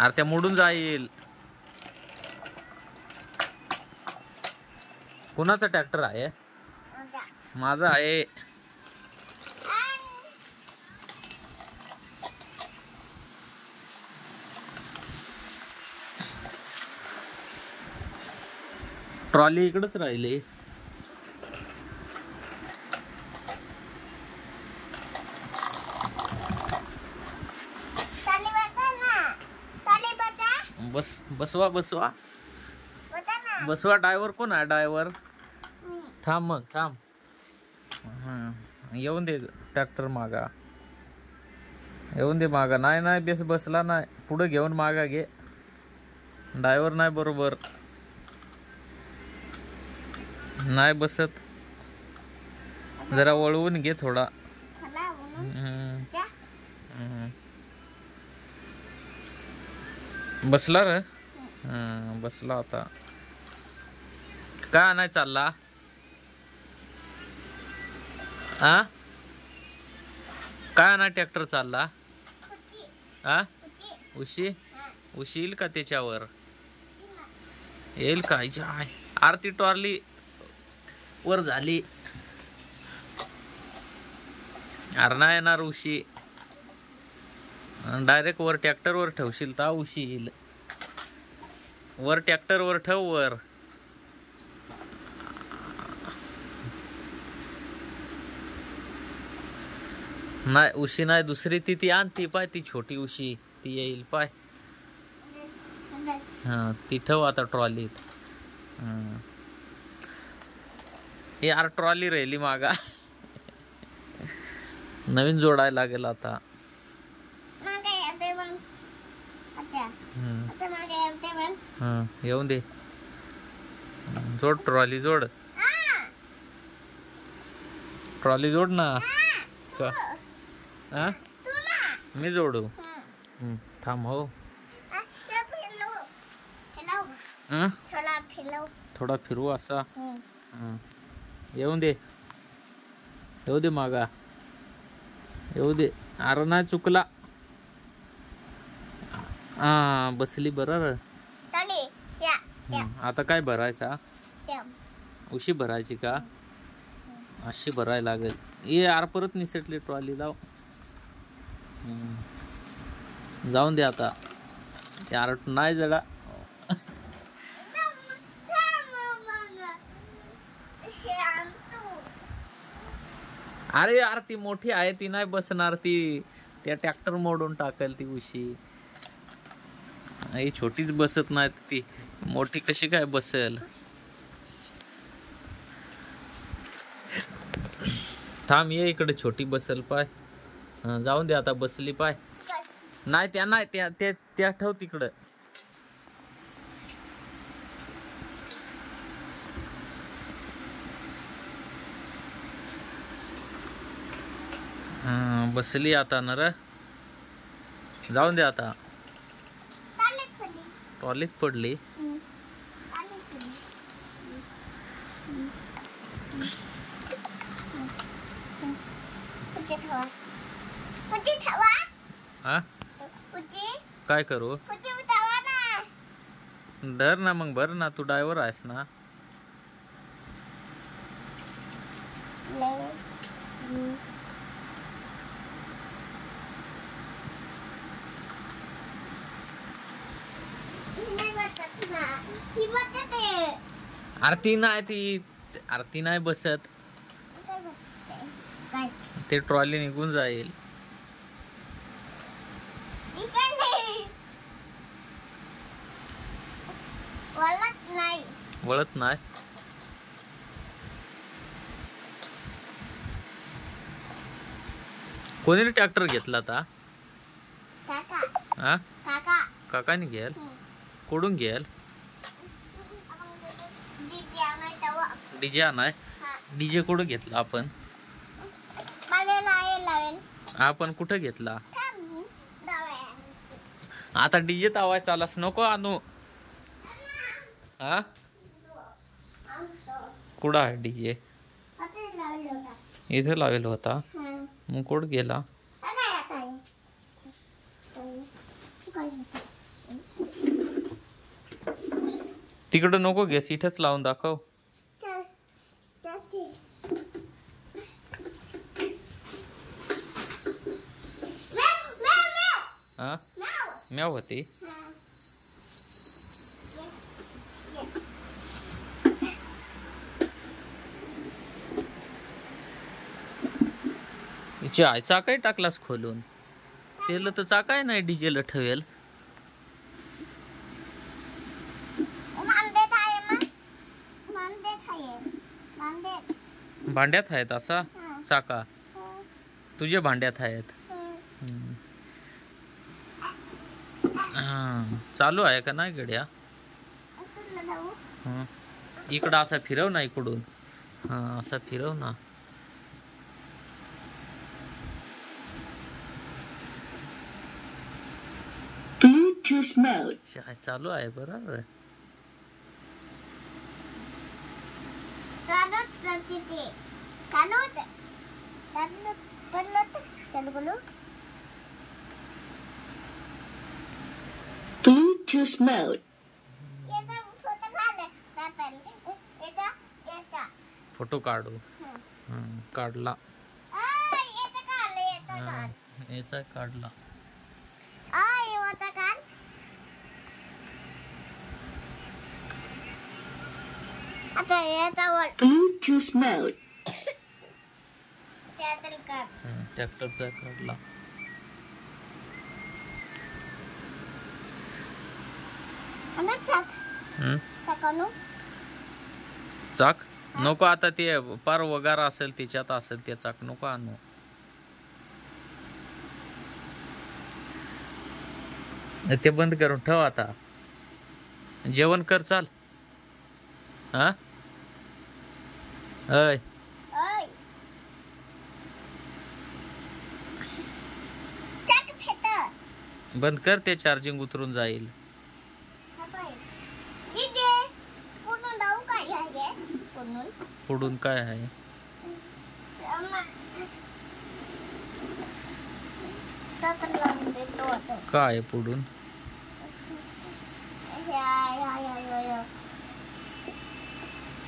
अरे त्या मोडून जाईल. कुणाचा ट्रॅक्टर आहे? माझा आहे. ट्रॉली इकडेच राहिली. बसवा बसवा बसवा. ड्रायव्हर कोण आहे? ड्रायव्हर थांब मग थांब. येऊन दे ट्रॅक्टर मागा. येऊन दे मागा. नाही नाही बसला नाही. पुढे घेऊन मागा घे. ड्रायव्हर नाही बरोबर. नाही बसत. जरा वळवून घे थोडा. बसला रे. बसला आता. का नाही चालला? हा काय नाही ट्रॅक्टर चालला? हा उशी येईल का त्याच्यावर? येईल का? आरती टॉरली वर झाली. अरे नाही येणार उशी. डायरेक्ट वर ट्रॅक्टर वर ठेवशील तर उशी येईल. वर ट्रॅक्टर वर ठेव. वर नाही उशी नाही. दुसरी ती आण. ती पाय ती छोटी उशी ती येईल पाय. हा ती ठेव आता ट्रॉलीत. यार ट्रॉली राहिली मागा. नवीन जोडायला लागेल आता. येऊन दे. जोड ट्रॉली जोड. ट्रॉली जोड ना. का मी जोडू? थांब हो. थोडा फिरू असा. येऊन दे. येऊ दे मागा. येऊ दे. अरे नाही चुकला. हा बसली बरोबर. आता काय भरायचा? उशी भरायची का? अशी भरायला लागेल. ये यार परत निसटली ट्रॉली. लाव. जाऊन दे आता. यार नाही जरा. अरे यार ती मोठी आहे. ती नाही बसणार. ती त्या ट्रॅक्टर मोडून टाकेल ती उशी. ही छोटीच बसत नाही. ती मोठी कशी काय बसेल? थांब ये इकडे. छोटी बसेल पाय. जाऊन दे आता. बसली पाय. नाही त्या नाही त्या ठेव तिकडं. बसली आता ना रे. जाऊन दे आता. ट्रॉलीच पडली. काय करू? डर ना मग भर ना. तू ड्रायव्हर आहेस ना. आरती नाही ती. आरती नाही बसत. ते ट्रॉली निघून जाईल. वळत नाही. कोणी ट्रॅक्टर घेतला आता? काकाने घेल. कोडून घेल. डीजे आणाय. डीजे कुठं घेतला आपण? आपण कुठं घेतला? आता डीजे तावाय चालास नको आणू. हा कुठं आहे डीजे? इथे लावेल होता. मग कुठं गेला? तिकडं नको गॅस, इथंच लावून दाखव. हा म्याव होती. चाकाही टाकलास खोलून. तेल तर चाकाय नाही डीजेल ठेवेल. भांड्यात आहेत असा चाका. तुझ्या भांड्यात आहेत. चालू आहे का नाही गड्या. इकडं असा फिरव ना इकडून. असा फिरव ना. चालू आहे बरोबर. फोटो काढू. काढला. याचा काढला. Bluetooth mode. ट्रॅक्टरचा काढला. चाक नको आता. ते पार वगार असेल त्याच्यात असेल ते चाक नको आणू. ते बंद करून ठेव आता. जेवण कर चाल. हा अय बंद कर. ते चार्जिंग उतरून जाईल. पुढून काय आहे. काय पुढून.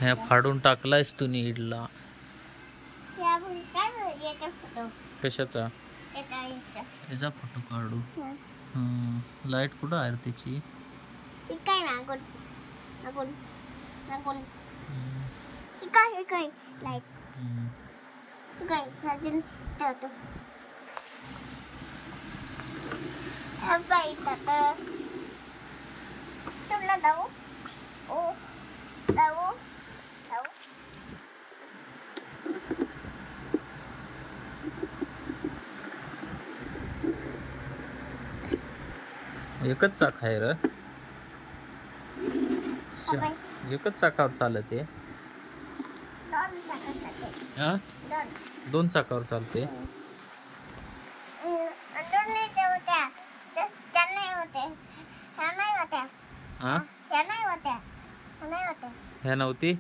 हे फाडून टाकलायस तू इडला. कशाचा. याचा फोटो काढू. लाईट कुठं आहे त्याची. एकच चाक आहे र. एकच चाकावर चालते. दोन चाकावर चालते. ह्या नव्हती.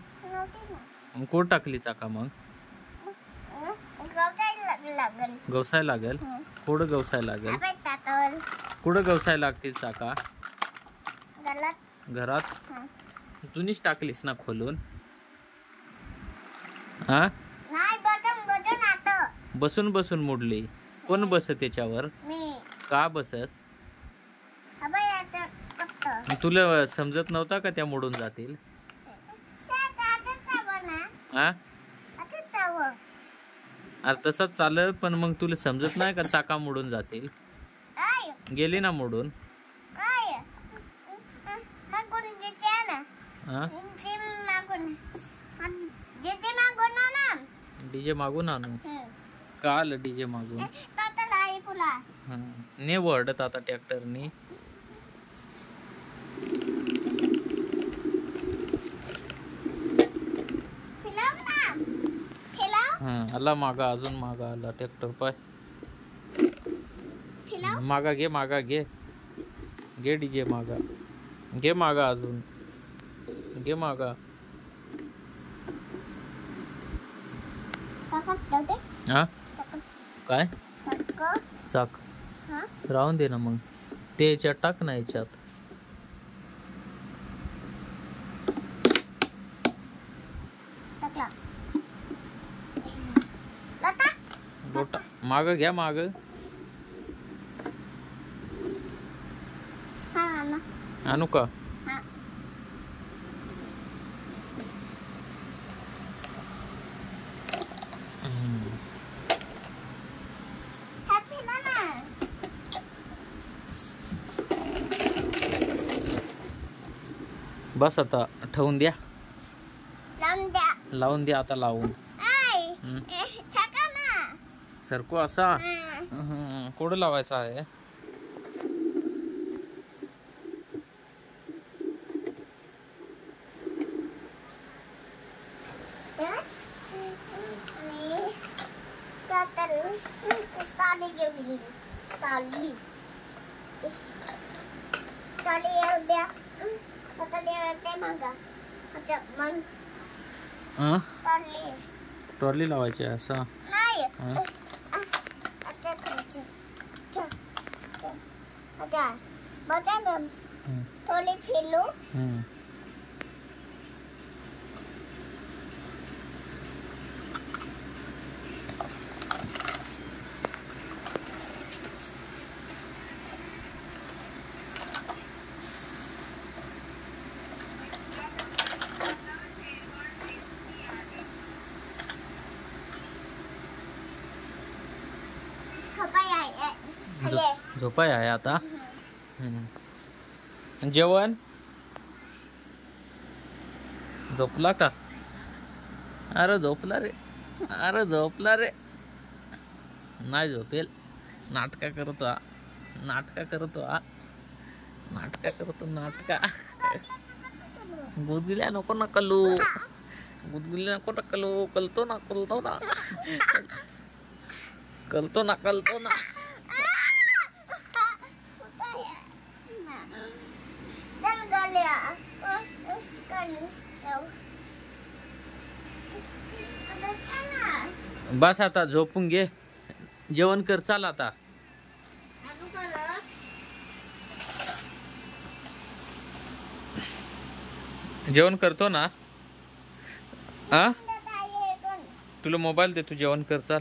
कोण टाकली चाका मग. गवसाय लागेल. कुठं गवसाय लागेल. कुठं गवसाय लागतील चाका. घरात. तुम्हीच टाकलीस ना खोलून. हा बसून बसून मोडली. कोण बस त्याच्यावर. का बसस. तुला समजत नव्हता का त्या मोडून जातील. अरे तसंच चालत. पण मग तुला समजत नाही का चाका मोडून जातील. गेली ना मोडून. डीजे मागून आणू. का आलं डीजे मागून. ने वरडत आता ट्रॅक्टरनी. आला मागा. अजून मागा आला ट्रॅक्टर. पाय मागा घे. मागा घे. घे डीजे मागा. घे मागा. अजून घे मागा. हा काय चाक राहून दे ना मग. ते याच्यात टाक ना. याच्यात माग घ्या माग. हा ना. आणू का? हा. हॅपी ना. बस आता ठेवून द्या. लावून द्या. लावून द्या आता लावून. छका ना. सरको असा कुठं लावायचा आहे? ताली घेऊन ताली ताली येऊ द्या. आता देते मागा. आता मन ताली ट्रॉली लावायची आहे असा. नाही. आता खायचं. आता बघा ना. थोडी फिरलो. झोपाय आहे आता. जेवण झोपला का? अरे झोपला रे. अरे झोपला रे. नाही झोपेल. नाटका करतो हा. नाटका करतो हा. नाटका करतो नाटका. गुदगुल्या नको ना कलू. गुदगुल्या नको ना कलू. कलतो ना कलतो ना. कलतो ना कलतो ना. बस आता झोपून घे. जेवण कर. चाल आता. जेवण करतो ना. हा तुला मोबाईल दे. तू जेवण कर. चाल.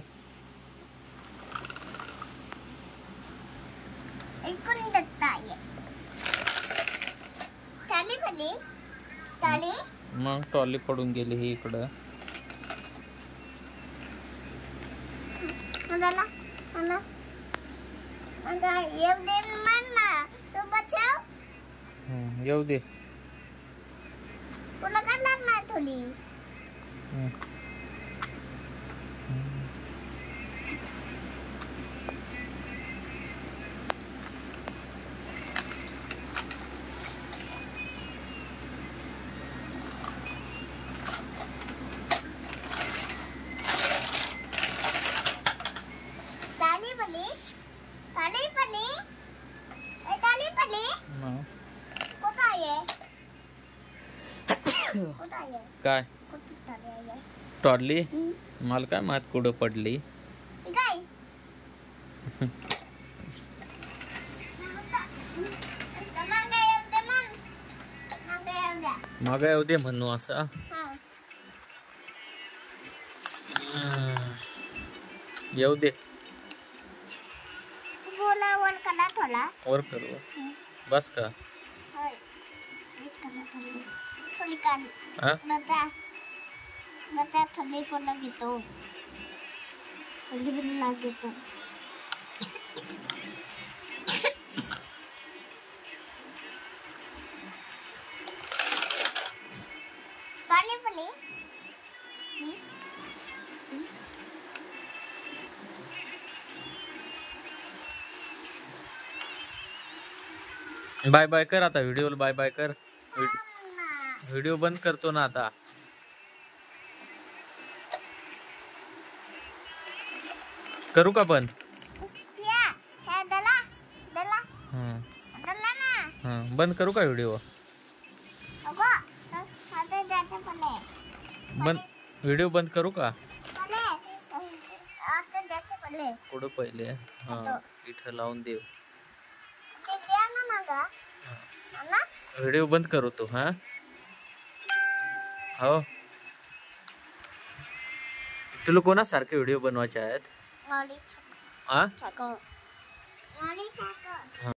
मग टॉली पडून गेली ही इकडं. येऊ दे. तुला करणार नाही ठोली. काय टॉडली? मला काय मात कुठं पडली? मग येऊ दे म्हणू असं. येऊ दे. वर करू. बस का? थंडी पण घेतो. थंडी पण लागतो. बाय बाय कर आता. व्हिडिओला बाय बाय कर. व्हिडिओ बंद करतो ना आता. करू का बंद? बंद करू का व्हिडिओ? बंद. व्हिडिओ बंद करू का? कुठं पहिले? हा इथं लावून देऊ. व्हिडिओ बंद करू तो. हा हो. तुला कोणासारखे व्हिडिओ बनवायचे आहेत? हा टाका.